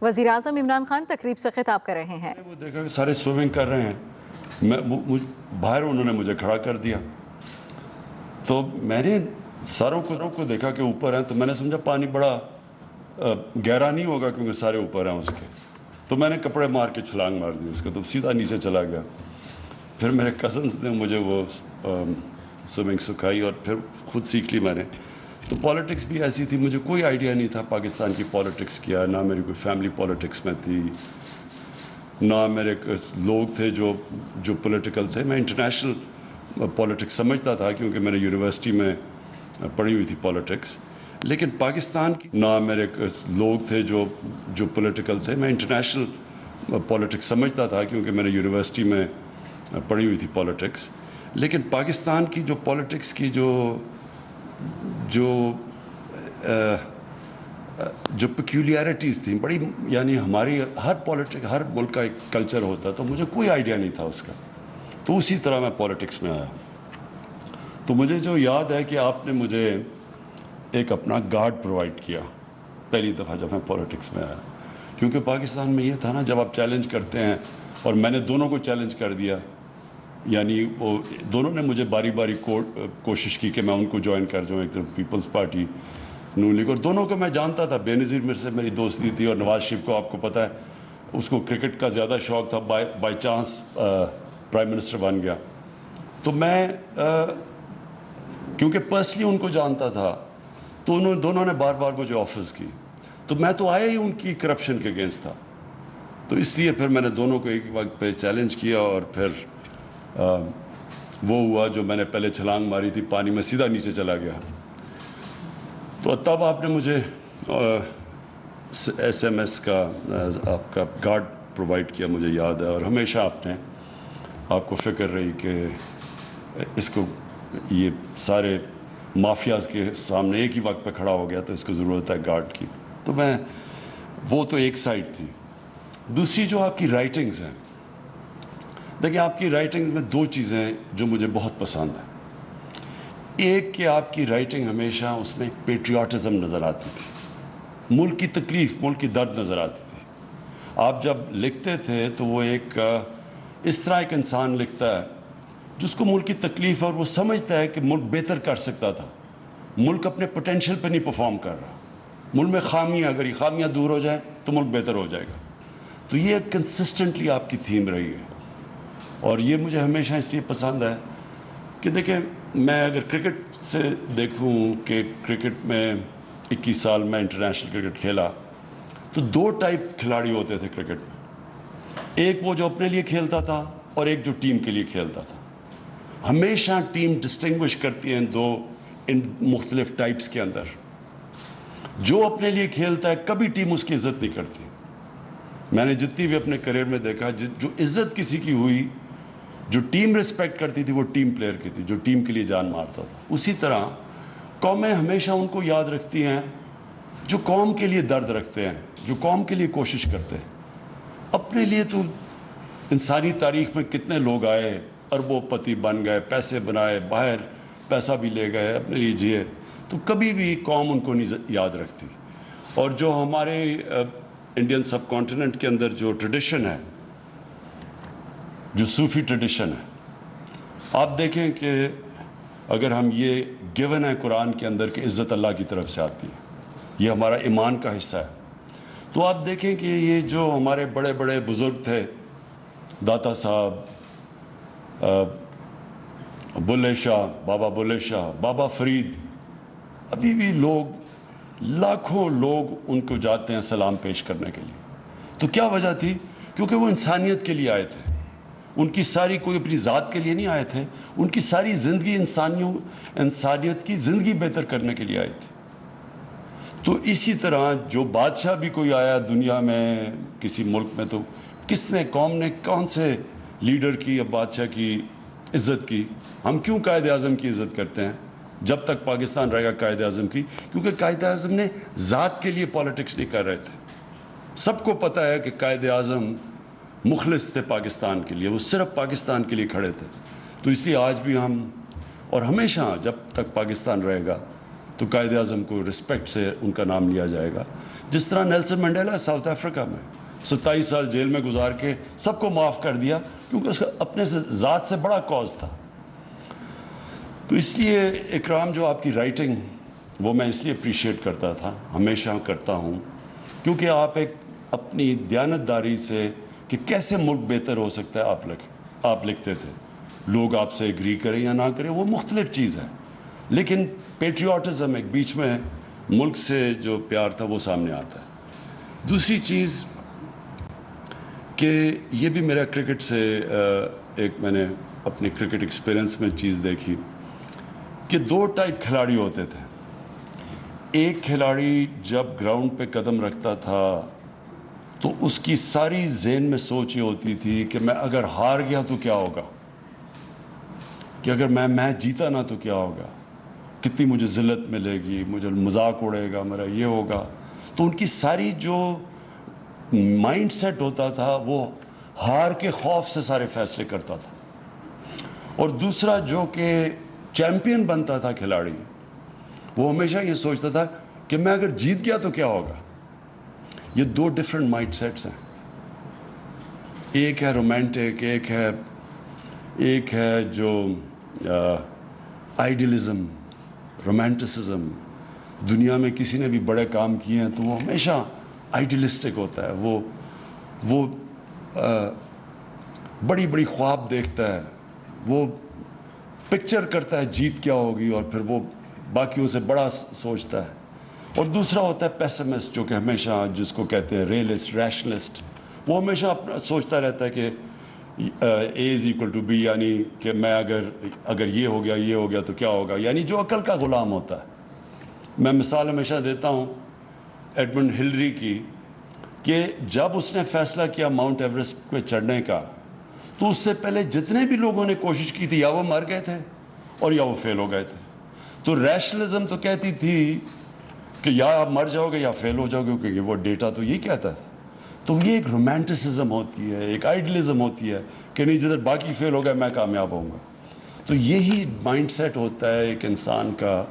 وزیراعظم عمران خان تقریب سے خطاب کر رہے ہیں۔ وہ دیکھا کہ سارے سوئمنگ کر رہے ہیں، باہر انہوں نے مجھے کھڑا کر دیا، تو میں نے ساروں کو دیکھا کہ اوپر ہیں، تو میں نے سمجھا پانی بڑا گہرا نہیں ہوگا کیونکہ سارے اوپر ہیں اس کے، تو میں نے کپڑے مار کے چھلانگ مار دی اس کے، تو سیدھا نیچے چلا گیا۔ پھر میرے کزنز نے مجھے وہ سوئمنگ سکھائی اور پھر خود سیکھ لی میں نے۔ تو پالیٹکس بھی ایسی تھی، مجھے کوئی آئیڈیا نہیں تھا پاکستان کی پالیٹکس کیا، نہ میری کوئی فیملی پالیٹکس میں تھی، نہ میرے لوگ تھے جو پولیٹیکل تھے۔ میں انٹرنیشنل پالیٹکس سمجھتا تھا کیونکہ میں نے یونیورسٹی میں پڑھی ہوئی تھی پالیٹکس، لیکن پاکستان کی نہ میرے لوگ تھے جو پولیٹیکل تھے۔ میں انٹرنیشنل پالیٹکس سمجھتا تھا کیونکہ میں نے یونیورسٹی میں پڑھی ہوئی تھی پالیٹکس، لیکن پاکستان کی جو پالیٹکس کی جو پیکیولیرٹیز تھیں بڑی، یعنی ہماری ہر ملک کا ایک کلچر ہوتا ہے، تو مجھے کوئی آئیڈیا نہیں تھا اس کا، تو اسی طرح میں پالیٹکس میں آیا۔ تو مجھے جو یاد ہے کہ آپ نے مجھے ایک اپنا گارڈ پرووائڈ کیا پہلی دفعہ جب میں پالیٹکس میں آیا، کیونکہ پاکستان میں یہ تھا نا، جب آپ چیلنج کرتے ہیں، اور میں نے دونوں کو چیلنج کر دیا، یعنی وہ دونوں نے مجھے باری باری کوشش کی کہ میں ان کو جوائن کر جاؤں، ایک طرف پیپلز پارٹی نون لیگ، اور دونوں کو میں جانتا تھا، بے نظیر میرے سے میری دوستی تھی، اور نواز شریف کو آپ کو پتہ ہے اس کو کرکٹ کا زیادہ شوق تھا، بائی چانس پرائم منسٹر بن گیا۔ تو میں کیونکہ پرسنلی ان کو جانتا تھا، تو دونوں نے بار بار مجھے آفرز کی، تو میں تو آیا ہی ان کی کرپشن کے اگینسٹ تھا، تو اس لیے پھر میں نے دونوں کو ایک وقت پہ چیلنج کیا، اور پھر وہ ہوا جو میں نے پہلے چھلانگ ماری تھی پانی میں، سیدھا نیچے چلا گیا۔ تو تب آپ نے مجھے ایس ایم ایس کا آپ کا گارڈ پرووائڈ کیا، مجھے یاد ہے، اور ہمیشہ آپ کو فکر رہی کہ اس کو یہ سارے مافیاز کے سامنے ایک ہی وقت پہ کھڑا ہو گیا، تو اس کو ضرورت ہے گارڈ کی۔ تو وہ تو ایک سائڈ تھی۔ دوسری جو آپ کی رائٹنگز ہیں، دیکھیں آپ کی رائٹنگ میں دو چیزیں جو مجھے بہت پسند ہیں۔ ایک کہ آپ کی رائٹنگ ہمیشہ اس میں ایک پیٹریوٹزم نظر آتی تھی، ملک کی تکلیف، ملک کی درد نظر آتی تھی۔ آپ جب لکھتے تھے تو وہ ایک اس طرح ایک انسان لکھتا ہے جس کو ملک کی تکلیف ہے، اور وہ سمجھتا ہے کہ ملک بہتر کر سکتا تھا، ملک اپنے پوٹینشیل پہ نہیں پرفارم کر رہا، ملک میں خامیاں، اگر یہ خامیاں دور ہو جائیں تو ملک بہتر ہو جائے گا۔ تو یہ ایک کنسسٹنٹلی آپ کی تھیم رہی ہے، اور یہ مجھے ہمیشہ اس لیے پسند ہے کہ دیکھیں، میں اگر کرکٹ سے دیکھوں کہ کرکٹ میں 21 سال میں انٹرنیشنل کرکٹ کھیلا، تو دو ٹائپ کھلاڑی ہوتے تھے کرکٹ میں، ایک وہ جو اپنے لیے کھیلتا تھا، اور ایک جو ٹیم کے لیے کھیلتا تھا۔ ہمیشہ ٹیم ڈسٹنگوش کرتی ہیں ان مختلف ٹائپس کے اندر۔ جو اپنے لیے کھیلتا ہے کبھی ٹیم اس کی عزت نہیں کرتی۔ میں نے جتنی بھی اپنے کریئر میں دیکھا، جو عزت کسی کی ہوئی، جو ٹیم ریسپیکٹ کرتی تھی، وہ ٹیم پلیئر کی تھی، جو ٹیم کے لیے جان مارتا تھا۔ اسی طرح قومیں ہمیشہ ان کو یاد رکھتی ہیں جو قوم کے لیے درد رکھتے ہیں، جو قوم کے لیے کوشش کرتے ہیں۔ اپنے لیے تو انسانی تاریخ میں کتنے لوگ آئے، اربوں پتی بن گئے، پیسے بنائے، باہر پیسہ بھی لے گئے، اپنے لیے جیے، تو کبھی بھی قوم ان کو نہیں یاد رکھتی۔ اور جو ہمارے انڈین سب کانٹیننٹ کے اندر جو ٹریڈیشن ہے، جو صوفی ٹریڈیشن ہے، آپ دیکھیں کہ اگر ہم یہ گیون ہے قرآن کے اندر کہ عزت اللہ کی طرف سے آتی ہے، یہ ہمارا ایمان کا حصہ ہے، تو آپ دیکھیں کہ یہ جو ہمارے بڑے بڑے بزرگ تھے، داتا صاحب، بلے شاہ، بابا فرید، ابھی بھی لاکھوں لوگ ان کو جاتے ہیں سلام پیش کرنے کے لیے۔ تو کیا وجہ تھی؟ کیونکہ وہ انسانیت کے لیے آئے تھے، ان کی ساری، کوئی اپنی ذات کے لیے نہیں آئے تھے، ان کی ساری زندگی انسانیت کی زندگی بہتر کرنے کے لیے آئے تھے۔ تو اسی طرح جو بادشاہ بھی کوئی آیا دنیا میں کسی ملک میں، تو کس نے، قوم نے کون سے لیڈر کی یا بادشاہ کی عزت کی؟ ہم کیوں قائد اعظم کی عزت کرتے ہیں جب تک پاکستان رہے گا قائد اعظم کی؟ کیونکہ قائد اعظم نے ذات کے لیے پالیٹکس نہیں کر رہے تھے۔ سب کو پتہ ہے کہ قائد اعظم مخلص تھے پاکستان کے لیے، وہ صرف پاکستان کے لیے کھڑے تھے۔ تو اس لیے آج بھی ہم، اور ہمیشہ جب تک پاکستان رہے گا، تو قائد اعظم کو رسپیکٹ سے ان کا نام لیا جائے گا. جس طرح نیلسن منڈیلا ساؤتھ افریقہ میں 27 سال جیل میں گزار کے سب کو معاف کر دیا کیونکہ اس کا اپنے ذات سے بڑا کاز تھا. تو اس لیے اکرام جو آپ کی رائٹنگ وہ میں اس لیے اپریشیٹ کرتا تھا, ہمیشہ کرتا ہوں, کیونکہ آپ ایک اپنی دیانتداری سے کہ کیسے ملک بہتر ہو سکتا ہے آپ لکھتے تھے. لوگ آپ سے ایگری کریں یا نہ کریں وہ مختلف چیز ہے, لیکن پیٹریوٹزم ایک بیچ میں ملک سے جو پیار تھا وہ سامنے آتا ہے. دوسری چیز کہ یہ بھی میرا کرکٹ سے ایک میں نے اپنے کرکٹ ایکسپیرئنس میں چیز دیکھی کہ 2 ٹائپ کھلاڑی ہوتے تھے. ایک کھلاڑی جب گراؤنڈ پہ قدم رکھتا تھا تو اس کی ساری ذہن میں سوچ یہ ہوتی تھی کہ میں اگر ہار گیا تو کیا ہوگا, کہ اگر میں میچ جیتا نہ تو کیا ہوگا, کتنی مجھے ذلت ملے گی, مجھے مذاق اڑے گا, میرا یہ ہوگا. تو ان کی ساری جو مائنڈ سیٹ ہوتا تھا وہ ہار کے خوف سے سارے فیصلے کرتا تھا. اور دوسرا جو کہ چیمپئن بنتا تھا کھلاڑی, وہ ہمیشہ یہ سوچتا تھا کہ میں اگر جیت گیا تو کیا ہوگا. یہ 2 ڈفرنٹ مائنڈ سیٹس ہیں. ایک ہے رومانٹک, ایک ہے جو آئیڈیلزم, رومانٹسزم. دنیا میں کسی نے بھی بڑے کام کیے ہیں تو وہ ہمیشہ آئیڈیلسٹک ہوتا ہے. وہ بڑی بڑی خواب دیکھتا ہے, وہ پکچر کرتا ہے جیت کیا ہوگی اور پھر وہ باقیوں سے بڑا سوچتا ہے. اور دوسرا ہوتا ہے پیسمسٹ, جو کہ ہمیشہ جس کو کہتے ہیں ریئلسٹ, ریشنلسٹ. وہ ہمیشہ اپنا سوچتا رہتا ہے کہ A=B, یعنی کہ میں اگر یہ ہو گیا تو کیا ہوگا, یعنی جو عقل کا غلام ہوتا ہے. میں مثال ہمیشہ دیتا ہوں ایڈمنڈ ہلری کی, کہ جب اس نے فیصلہ کیا ماؤنٹ ایوریسٹ پہ چڑھنے کا تو اس سے پہلے جتنے بھی لوگوں نے کوشش کی تھی یا وہ مر گئے تھے اور یا وہ فیل ہو گئے تھے. تو ریشنلزم تو کہتی تھی کہ یا آپ مر جاؤ گے یا فیل ہو جاؤ گے, کیونکہ وہ ڈیٹا تو یہ کہتا تھا. تو یہ ایک رومانٹسزم ہوتی ہے, ایک آئیڈیلزم ہوتی ہے کہ نہیں جدھر باقی فیل ہو گئے میں کامیاب ہوں گا. تو یہی مائنڈ سیٹ ہوتا ہے ایک انسان کا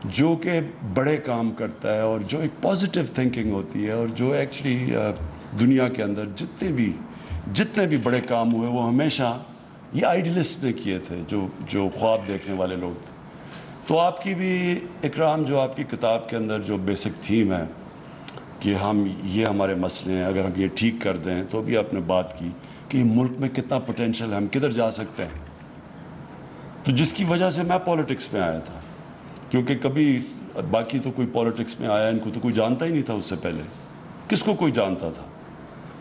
جو کہ بڑے کام کرتا ہے, اور جو ایک پازیٹیو تھنکنگ ہوتی ہے, اور جو ایکچولی دنیا کے اندر جتنے بھی بڑے کام ہوئے وہ ہمیشہ یہ آئیڈیلسٹ نے کیے تھے, جو خواب دیکھنے والے لوگ تھے. تو آپ کی بھی اکرام, جو آپ کی کتاب کے اندر جو بیسک تھیم ہے کہ یہ ہمارے مسئلے ہیں, اگر ہم یہ ٹھیک کر دیں, تو بھی آپ نے بات کی کہ ملک میں کتنا پوٹینشیل ہے, ہم کدھر جا سکتے ہیں. تو جس کی وجہ سے میں پالیٹکس میں آیا تھا, کیونکہ کبھی باقی تو کوئی پالیٹکس میں آیا, ان کو تو کوئی جانتا ہی نہیں تھا اس سے پہلے. کس کو کوئی جانتا تھا؟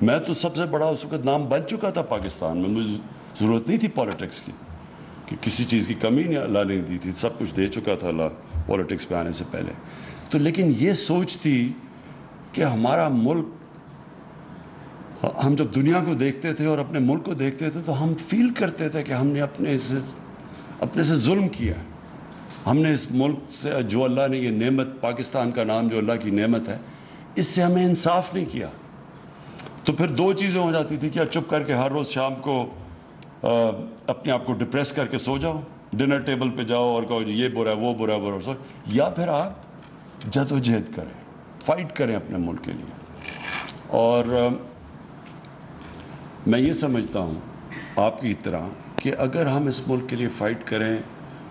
میں تو سب سے بڑا اس وقت نام بن چکا تھا پاکستان میں, مجھے ضرورت نہیں تھی پالیٹکس کی, کہ کسی چیز کی کمی نہیں اللہ نے دی تھی, سب کچھ دے چکا تھا اللہ پالیٹکس پہ آنے سے پہلے. تو لیکن یہ سوچ تھی کہ ہمارا ملک, ہم جب دنیا کو دیکھتے تھے اور اپنے ملک کو دیکھتے تھے تو ہم فیل کرتے تھے کہ ہم نے اپنے سے ظلم کیا. ہم نے اس ملک سے جو اللہ نے یہ نعمت, پاکستان کا نام جو اللہ کی نعمت ہے, اس سے ہمیں انصاف نہیں کیا. تو پھر 2 چیزیں ہو جاتی تھی, کیا چپ کر کے ہر روز شام کو اپنے آپ کو ڈپریس کر کے سو جاؤ, ڈنر ٹیبل پہ جاؤ اور کہو یہ برا ہے وہ برا سو, یا پھر آپ جدوجہد کریں, فائٹ کریں اپنے ملک کے لیے. اور میں یہ سمجھتا ہوں آپ کی طرح کہ اگر ہم اس ملک کے لیے فائٹ کریں,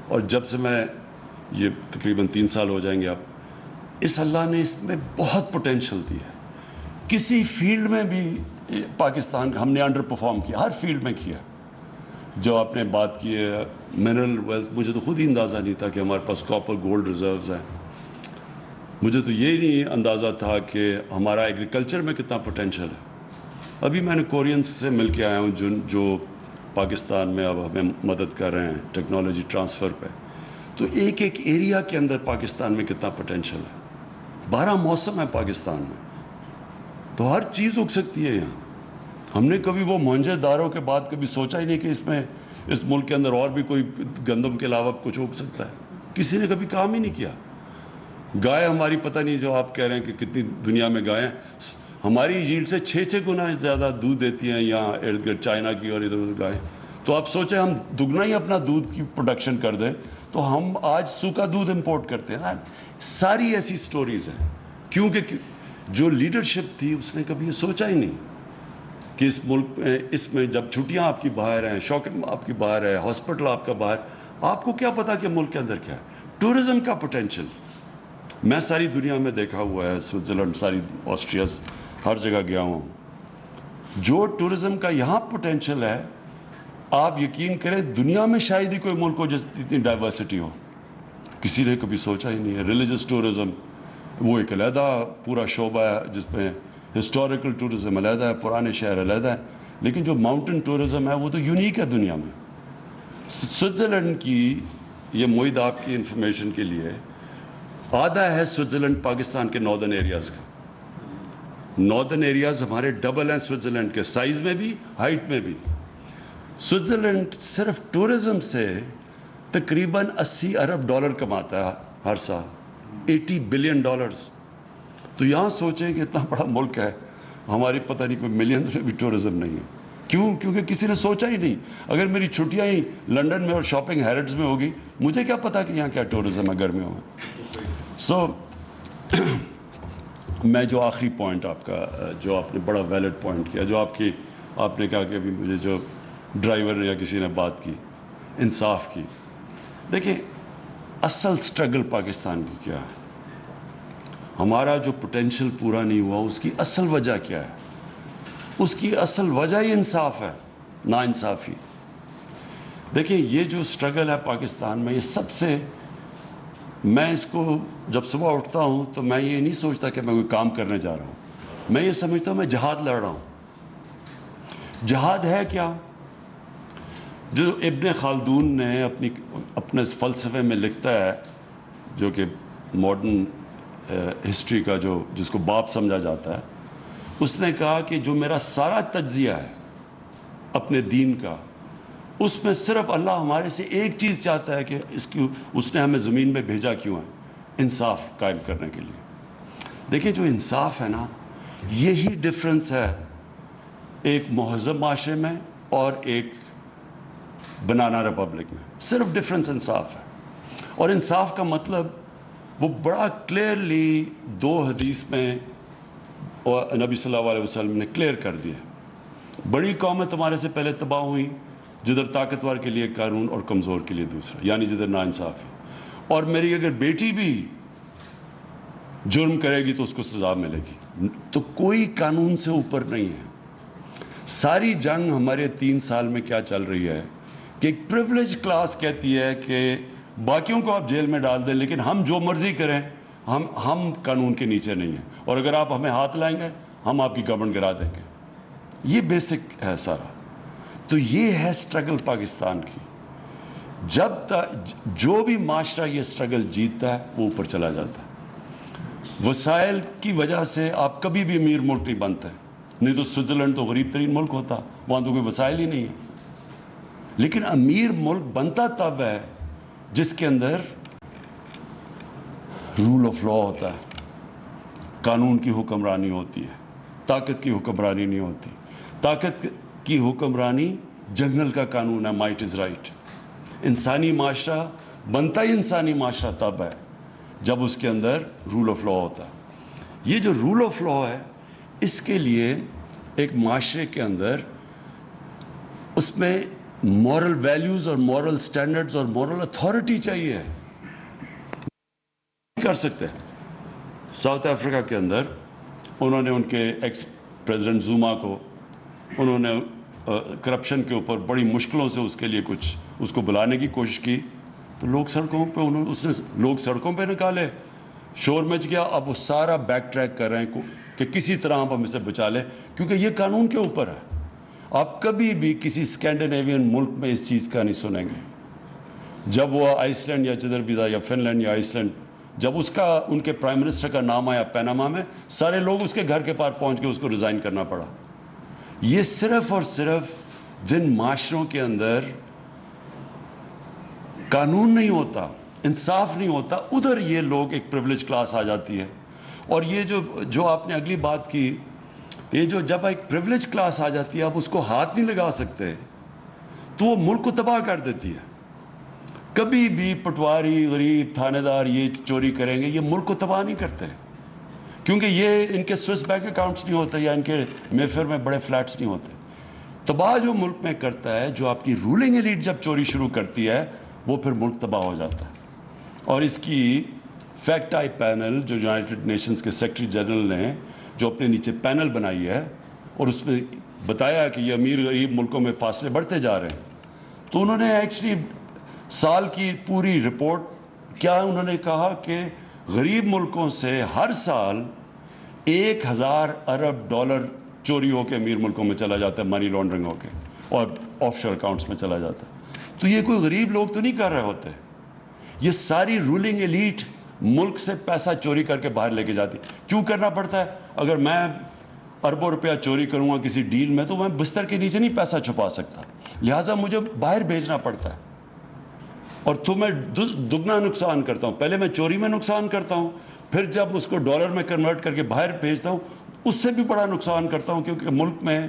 اور جب سے میں یہ تقریباً 3 سال ہو جائیں گے اب, اس اللہ نے اس میں بہت پوٹینشیل دی ہے. کسی فیلڈ میں بھی پاکستان ہم نے انڈر پرفارم کیا, ہر فیلڈ میں کیا. جو آپ نے بات کی ہے منرل ویلتھ, مجھے تو خود ہی اندازہ نہیں تھا کہ ہمارے پاس کاپر گولڈ ریزروز ہیں. مجھے تو یہ نہیں اندازہ تھا کہ ہمارا ایگریکلچر میں کتنا پوٹینشیل ہے. ابھی میں نے کورینز سے مل کے آیا ہوں جو پاکستان میں اب ہمیں مدد کر رہے ہیں ٹیکنالوجی ٹرانسفر پہ. تو ایک ایریا کے اندر پاکستان میں کتنا پوٹینشیل ہے. 12 موسم ہے پاکستان میں, تو ہر چیز اگ سکتی ہے یہاں. ہم نے کبھی وہ موہنجو داروں کے بعد کبھی سوچا ہی نہیں کہ اس ملک کے اندر اور بھی کوئی گندم کے علاوہ کچھ اگ سکتا ہے. کسی نے کبھی کام ہی نہیں کیا. گائے ہماری پتہ نہیں, جو آپ کہہ رہے ہیں کہ کتنی دنیا میں گائیں, ہماری ییلڈ سے 6 گنا زیادہ دودھ دیتی ہیں یہاں ارد گرد چائنا کی اور ادھر ادھر گائیں. تو آپ سوچیں ہم دگنا ہی اپنا دودھ کی پروڈکشن کر دیں تو ہم آج سوکھا دودھ امپورٹ کرتے ہیں. ساری ایسی سٹوریز ہیں کیونکہ جو لیڈرشپ تھی اس نے کبھی یہ سوچا ہی نہیں کہ اس ملک میں اس میں جب چھٹیاں آپ کی باہر ہیں, شاپنگ آپ کی باہر ہے, ہاسپٹل آپ کا باہر, آپ کو کیا پتا کہ ملک کے اندر کیا ہے. ٹورزم کا پوٹینشیل میں ساری دنیا میں دیکھا ہوا ہے, سوئٹزرلینڈ, ساری آسٹریا, ہر جگہ گیا ہوں. جو ٹورزم کا یہاں پوٹینشیل ہے, آپ یقین کریں دنیا میں شاید ہی کوئی ملک ہو جس اتنی ڈائیورسٹی ہو. کسی نے کبھی سوچا ہی نہیں ہے. ریلیجس ٹورزم وہ ایک علیحدہ پورا شعبہ ہے جس میں ہسٹوریکل ٹورزم علیحدہ ہے, پرانے شہر علیحدہ ہے, لیکن جو ماؤنٹین ٹورزم ہے وہ تو یونیک ہے دنیا میں. سوئٹزرلینڈ کی, یہ معید آپ کی انفارمیشن کے لیے, آدھا ہے سوئٹزرلینڈ پاکستان کے ناردرن ایریاز کا. ناردرن ایریاز ہمارے ڈبل ہیں سوئٹزرلینڈ کے, سائز میں بھی, ہائٹ میں بھی. سوئٹزرلینڈ صرف ٹورزم سے تقریباً $80 ارب کماتا ہے ہر سال, $80 بلین. تو یہاں سوچیں کہ اتنا بڑا ملک ہے, ہماری پتہ نہیں کوئی ملینز میں بھی ٹورزم نہیں ہے. کیوں؟ کیونکہ کسی نے سوچا ہی نہیں. اگر میری چھٹیاں ہی لنڈن میں اور شاپنگ ہیرڈز میں ہوگی, مجھے کیا پتا کہ یہاں کیا ٹورزم ہے گرمیوں میں. سو میں جو آخری پوائنٹ آپ کا, جو آپ نے بڑا ویلڈ پوائنٹ کیا, جو آپ نے کہا کہ ابھی مجھے جو ڈرائیور نے یا کسی نے بات کی انصاف کی. دیکھیں اصل سٹرگل پاکستان کی کیا ہے, ہمارا جو پوٹینشیل پورا نہیں ہوا اس کی اصل وجہ کیا ہے. اس کی اصل وجہ ہی انصاف ہے, نا انصافی. دیکھیں یہ جو سٹرگل ہے پاکستان میں, یہ سب سے, میں اس کو جب صبح اٹھتا ہوں تو میں یہ نہیں سوچتا کہ میں کوئی کام کرنے جا رہا ہوں, میں یہ سمجھتا ہوں میں جہاد لڑ رہا ہوں. جہاد ہے کیا؟ جو ابن خلدون نے اپنے فلسفے میں لکھتا ہے, جو کہ ماڈرن ہسٹری کا جس کو باپ سمجھا جاتا ہے, اس نے کہا کہ جو میرا سارا تجزیہ ہے اپنے دین کا, اس میں صرف اللہ ہمارے سے ایک چیز چاہتا ہے کہ اس نے ہمیں زمین میں بھیجا کیوں ہے, انصاف قائم کرنے کے لیے. دیکھیں جو انصاف ہے نا, یہی ڈفرنس ہے ایک مہذب معاشرے میں اور ایک بنانا ریپبلک میں. صرف ڈفرنس انصاف ہے. اور انصاف کا مطلب وہ بڑا کلیئرلی 2 حدیث میں نبی صلی اللہ علیہ وسلم نے کلیئر کر دیا. بڑی قومیں تمہارے سے پہلے تباہ ہوئی جدھر طاقتور کے لیے قانون اور کمزور کے لیے دوسرا, یعنی جدھر ناانصافی. اور میری اگر بیٹی بھی جرم کرے گی تو اس کو سزا ملے گی. تو کوئی قانون سے اوپر نہیں ہے. ساری جنگ ہمارے 3 سال میں کیا چل رہی ہے کہ ایک پریولیج کلاس کہتی ہے کہ باقیوں کو آپ جیل میں ڈال دیں لیکن ہم جو مرضی کریں, ہم قانون کے نیچے نہیں ہیں, اور اگر آپ ہمیں ہاتھ لائیں گے ہم آپ کی گورنمنٹ گرا دیں گے. یہ بیسک ہے سارا. تو یہ ہے سٹرگل پاکستان کی. جب تک جو بھی معاشرہ یہ سٹرگل جیتتا ہے وہ اوپر چلا جاتا ہے. وسائل کی وجہ سے آپ کبھی بھی امیر ملک نہیں بنتے, نہیں تو سوئٹزرلینڈ تو غریب ترین ملک ہوتا, وہاں تو کوئی وسائل ہی نہیں ہے. لیکن امیر ملک بنتا تب ہے جس کے اندر رول آف لا ہوتا ہے, قانون کی حکمرانی ہوتی ہے, طاقت کی حکمرانی نہیں ہوتی. طاقت کی حکمرانی جنگل کا قانون ہے, مائٹ از رائٹ. انسانی معاشرہ بنتا ہی انسانی معاشرہ تب ہے جب اس کے اندر رول آف لا ہوتا ہے. یہ جو رول آف لا ہے, اس کے لیے ایک معاشرے کے اندر اس میں مورل ویلیوز اور مورل سٹینڈرڈز اور مورل اتھارٹی چاہیے. کر سکتے ہیں. ساؤتھ افریقہ کے اندر انہوں نے ان کے ایکس پریزیڈنٹ زوما کو, انہوں نے کرپشن کے اوپر بڑی مشکلوں سے اس کے لیے کچھ اس کو بلانے کی کوشش کی, تو لوگ سڑکوں پہ لوگ سڑکوں پہ نکالے, شور مچ گیا. اب وہ سارا بیک ٹریک کر رہے ہیں کہ کسی طرح ہم اسے بچا لیں, کیونکہ یہ قانون کے اوپر ہے. آپ کبھی بھی کسی اسکینڈینیوین ملک میں اس چیز کا نہیں سنیں گے. جب وہ آئس لینڈ یا جدھر بھی تھا, یا فن لینڈ یا آئس لینڈ, جب ان کے پرائم منسٹر کا نام آیا پیناما میں, سارے لوگ اس کے گھر کے پاس پہنچ کے اس کو ریزائن کرنا پڑا. یہ صرف اور صرف جن معاشروں کے اندر قانون نہیں ہوتا, انصاف نہیں ہوتا, ادھر یہ لوگ ایک پریولیج کلاس آ جاتی ہے. اور یہ جو آپ نے اگلی بات کی, یہ جب ایک پریولیج کلاس آ جاتی ہے, آپ اس کو ہاتھ نہیں لگا سکتے, تو وہ ملک کو تباہ کر دیتی ہے. کبھی بھی پٹواری غریب تھانے دار یہ چوری کریں گے، یہ ملک کو تباہ نہیں کرتے، کیونکہ یہ ان کے سوئس بینک اکاؤنٹس نہیں ہوتے یا ان کے میفر میں بڑے فلیٹس نہیں ہوتے۔ تباہ جو ملک میں کرتا ہے، جو آپ کی رولنگ ایلیٹ جب چوری شروع کرتی ہے، وہ پھر ملک تباہ ہو جاتا ہے۔ اور اس کی فیکٹ آئی پینل جو یونائٹڈ نیشنز کے سیکرٹری جنرل نے جو اپنے نیچے پینل بنائی ہے اور اس میں بتایا کہ یہ امیر غریب ملکوں میں فاصلے بڑھتے جا رہے ہیں، تو انہوں نے ایکچولی سال کی پوری رپورٹ کیا انہوں نے کہا کہ غریب ملکوں سے ہر سال 1000 ارب ڈالر چوری ہو کے امیر ملکوں میں چلا جاتا ہے، منی لانڈرنگ ہو کے، اور آف شور اکاؤنٹس میں چلا جاتا ہے۔ تو یہ کوئی غریب لوگ تو نہیں کر رہے ہوتے، یہ ساری رولنگ ایلیٹ ملک سے پیسہ چوری کر کے باہر لے کے جاتی۔ کیوں کرنا پڑتا ہے؟ اگر میں اربوں روپیہ چوری کروں گا کسی ڈیل میں تو میں بستر کے نیچے نہیں پیسہ چھپا سکتا، لہٰذا مجھے باہر بھیجنا پڑتا ہے، اور تو میں دگنا نقصان کرتا ہوں۔ پہلے میں چوری میں نقصان کرتا ہوں، پھر جب اس کو ڈالر میں کنورٹ کر کے باہر بھیجتا ہوں اس سے بھی بڑا نقصان کرتا ہوں، کیونکہ ملک میں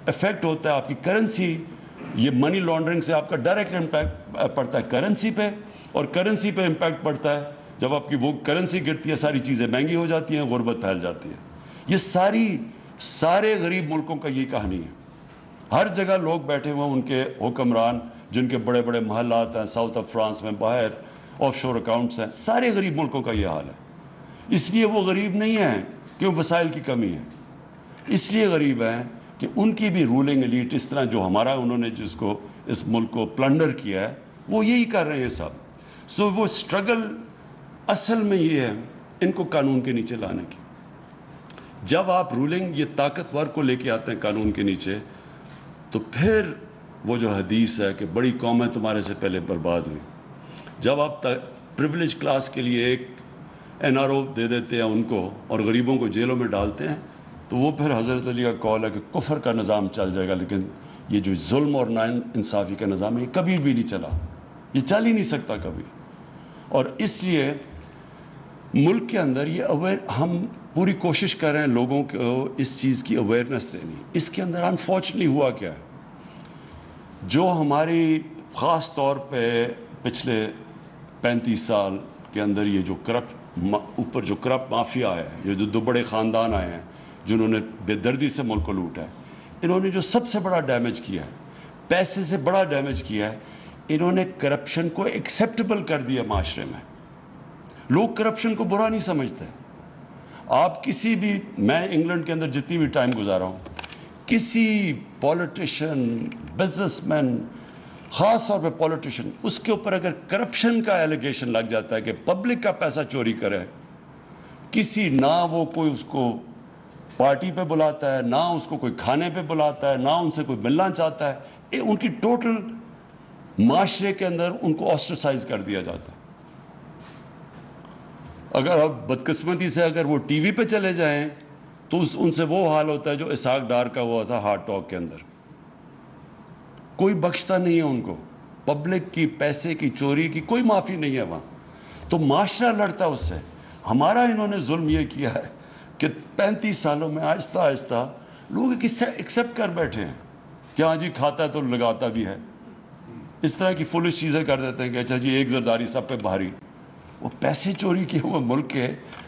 افیکٹ ہوتا ہے آپ کی کرنسی۔ یہ منی لانڈرنگ سے آپ کا ڈائریکٹ امپیکٹ پڑتا ہے کرنسی پہ، اور کرنسی پہ امپیکٹ پڑتا ہے جب آپ کی وہ کرنسی گرتی ہے، ساری چیزیں مہنگی ہو جاتی ہیں، غربت پھیل جاتی ہے۔ یہ سارے غریب ملکوں کا یہ کہانی ہے۔ ہر جگہ لوگ بیٹھے ہوئے ان کے حکمران جن کے بڑے بڑے محلات ہیں، ساؤتھ آف فرانس میں باہر آف شور اکاؤنٹس ہیں، سارے غریب ملکوں کا یہ حال ہے۔ اس لیے وہ غریب نہیں ہیں کہ وسائل کی کمی ہے، اس لیے غریب ہیں کہ ان کی بھی رولنگ ایلیٹ اس طرح جو ہمارا انہوں نے جس کو اس ملک کو پلنڈر کیا ہے وہ یہی کر رہے ہیں سب۔ سو وہ اسٹرگل اصل میں یہ ہے ان کو قانون کے نیچے لانے کی۔ جب آپ رولنگ یہ طاقتور کو لے کے آتے ہیں قانون کے نیچے، تو پھر وہ جو حدیث ہے کہ بڑی قومیں تمہارے سے پہلے برباد ہوئی، جب آپ پریویلیج کلاس کے لیے ایک NRO دے دیتے ہیں ان کو اور غریبوں کو جیلوں میں ڈالتے ہیں، تو وہ پھر حضرت علی کا قول ہے کہ کفر کا نظام چل جائے گا، لیکن یہ جو ظلم اور نا انصافی کا نظام ہے یہ کبھی بھی نہیں چلا، یہ چل ہی نہیں سکتا کبھی۔ اور اس لیے ملک کے اندر یہ ہم پوری کوشش کر رہے ہیں لوگوں کو اس چیز کی اویئرنیس دینی۔ اس کے اندر انفارچونیٹلی ہوا کیا ہے، جو ہماری خاص طور پہ پچھلے 35 سال کے اندر یہ جو اوپر جو کرپٹ مافیا ہے، یہ جو دو بڑے خاندان آئے ہیں جنہوں نے بے دردی سے ملک کو لوٹا ہے، انہوں نے جو سب سے بڑا ڈیمیج کیا ہے، پیسے سے بڑا ڈیمیج کیا ہے، انہوں نے کرپشن کو ایکسیپٹیبل کر دیا معاشرے میں۔ لوگ کرپشن کو برا نہیں سمجھتے۔ آپ کسی بھی، میں انگلینڈ کے اندر جتنی بھی ٹائم گزارا ہوں، کسی پولیٹیشین، بزنس مین، خاص طور پہ پولیٹیشین، اس کے اوپر اگر کرپشن کا ایلیگیشن لگ جاتا ہے کہ پبلک کا پیسہ چوری کرے، نہ وہ کوئی اس کو پارٹی پہ بلاتا ہے، نہ اس کو کوئی کھانے پہ بلاتا ہے، نہ ان سے کوئی ملنا چاہتا ہے، ان کی ٹوٹل معاشرے کے اندر ان کو آسٹرسائز کر دیا جاتا ہے۔ اگر آپ بدقسمتی سے اگر وہ ٹی وی پہ چلے جائیں تو ان سے وہ حال ہوتا ہے جو اسحاق ڈار کا ہوا تھا ہارٹ ٹاک کے اندر، کوئی بخشتا نہیں ہے ان کو، پبلک کی پیسے کی چوری کی کوئی معافی نہیں ہے وہاں، تو معاشرہ لڑتا ہے اس سے۔ ہمارا انہوں نے ظلم یہ کیا ہے کہ 35 سالوں میں آہستہ آہستہ لوگ ایکسیپٹ کر بیٹھے ہیں کہ ہاں جی کھاتا ہے تو لگاتا بھی ہے، اس طرح کی فولش چیزیں کر دیتے ہیں کہ اچھا جی ایک زرداری سب پہ بھاری، وہ پیسے چوری کیے ہوئے ملک کے،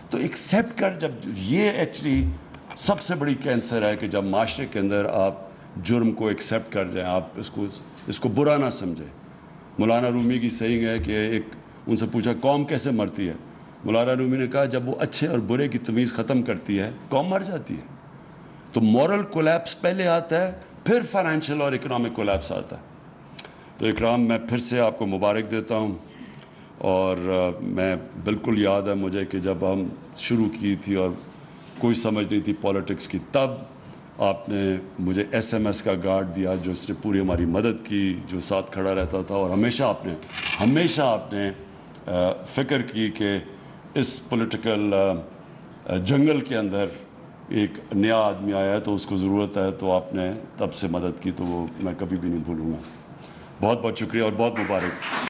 تو ایکسیپٹ کر، جب یہ ایکچولی سب سے بڑی کینسر ہے کہ جب معاشرے کے اندر آپ جرم کو ایکسیپٹ کر جائیں، آپ اس کو برا نہ سمجھیں۔ مولانا رومی کی سیئنگ ہے کہ ان سے پوچھا قوم کیسے مرتی ہے، مولانا رومی نے کہا جب وہ اچھے اور برے کی تمیز ختم کرتی ہے قوم مر جاتی ہے۔ تو مورل کولیپس پہلے آتا ہے، پھر فائنینشیل اور اکنامک کولیپس آتا ہے۔ تو اکرام، میں پھر سے آپ کو مبارک دیتا ہوں، اور میں بالکل یاد ہے مجھے کہ جب ہم شروع کی تھی اور کوئی سمجھ نہیں تھی پالیٹکس کی، تب آپ نے مجھے SMS کا گارڈ دیا جو اس نے پوری ہماری مدد کی، جو ساتھ کھڑا رہتا تھا، اور ہمیشہ آپ نے فکر کی کہ اس پولیٹیکل جنگل کے اندر ایک نیا آدمی آیا ہے تو اس کو ضرورت ہے، تو آپ نے تب سے مدد کی، تو وہ میں کبھی بھی نہیں بھولوں گا۔ بہت بہت شکریہ اور بہت مبارک۔